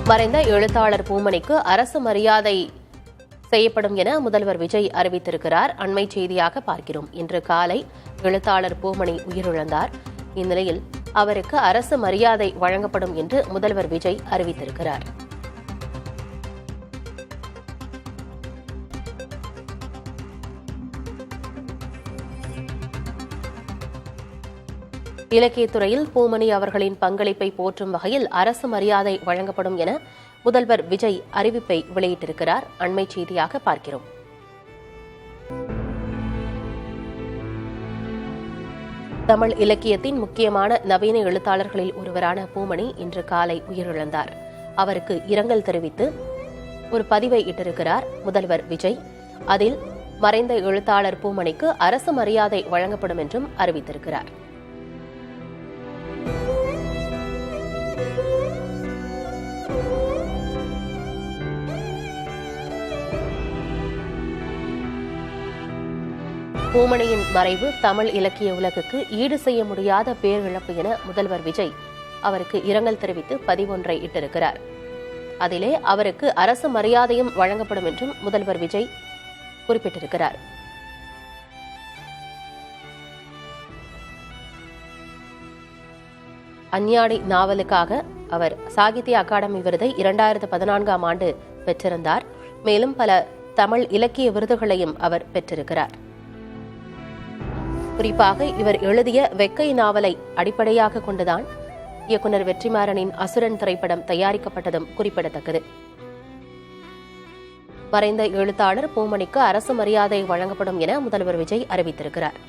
மறைந்த எழுத்தாளர் பூமணிக்கு அரசு மரியாதை செய்யப்படும் என முதல்வர் விஜய் அறிவித்திருக்கிறார். அண்மை செய்தியாக பார்க்கிறோம். இன்று காலை எழுத்தாளர் பூமணி உயிரிழந்தார். இந்நிலையில் அவருக்கு அரசு மரியாதை வழங்கப்படும் என்று முதல்வர் விஜய் அறிவித்திருக்கிறார். இலக்கியத்துறையில் பூமணி அவர்களின் பங்களிப்பை போற்றும் வகையில் அரசு மரியாதை வழங்கப்படும் என முதல்வர் விஜய் அறிவிப்பை வெளியிட்டிருக்கிறார். அண்மை செய்தியாக பார்க்கிறோம். தமிழ் இலக்கியத்தின் முக்கியமான நவீன எழுத்தாளர்களில் ஒருவரான பூமணி இன்று காலை உயிரிழந்தார். அவருக்கு இரங்கல் தெரிவித்து ஒரு பதிவை இட்டிருக்கிறார் முதல்வர் விஜய். அதில் மறைந்த எழுத்தாளர் பூமணிக்கு அரசு மரியாதை வழங்கப்படும் என்றும் அறிவித்திருக்கிறார். பூமணியின் மறைவு தமிழ் இலக்கிய உலகுக்கு ஈடு செய்ய முடியாத பேரிழப்பு என முதல்வர் விஜய் அவருக்கு இரங்கல் தெரிவித்து பதிவொன்றை இட்டிருக்கிறார். அதிலே அவருக்கு அரசு மரியாதையும் வழங்கப்படும் என்றும் முதல்வர் விஜய் குறிப்பிட்டிருக்கிறார். அஞ்ஞாடி நாவலுக்காக அவர் சாகித்ய அகாடமி விருதை 2014ஆம் ஆண்டு பெற்றிருந்தார். மேலும் பல தமிழ் இலக்கிய விருதுகளையும் அவர் பெற்றிருக்கிறார். குறிப்பாக இவர் எழுதிய வெக்கை நாவலை அடிப்படையாக கொண்டுதான் இயக்குநர் வெற்றிமாறனின் அசுரன் திரைப்படம் தயாரிக்கப்பட்டதும் குறிப்பிடத்தக்கது. மறைந்த எழுத்தாளர் பூமணிக்கு அரசு மரியாதை வழங்கப்படும் என முதல்வர் விஜய் அறிவித்திருக்கிறார்.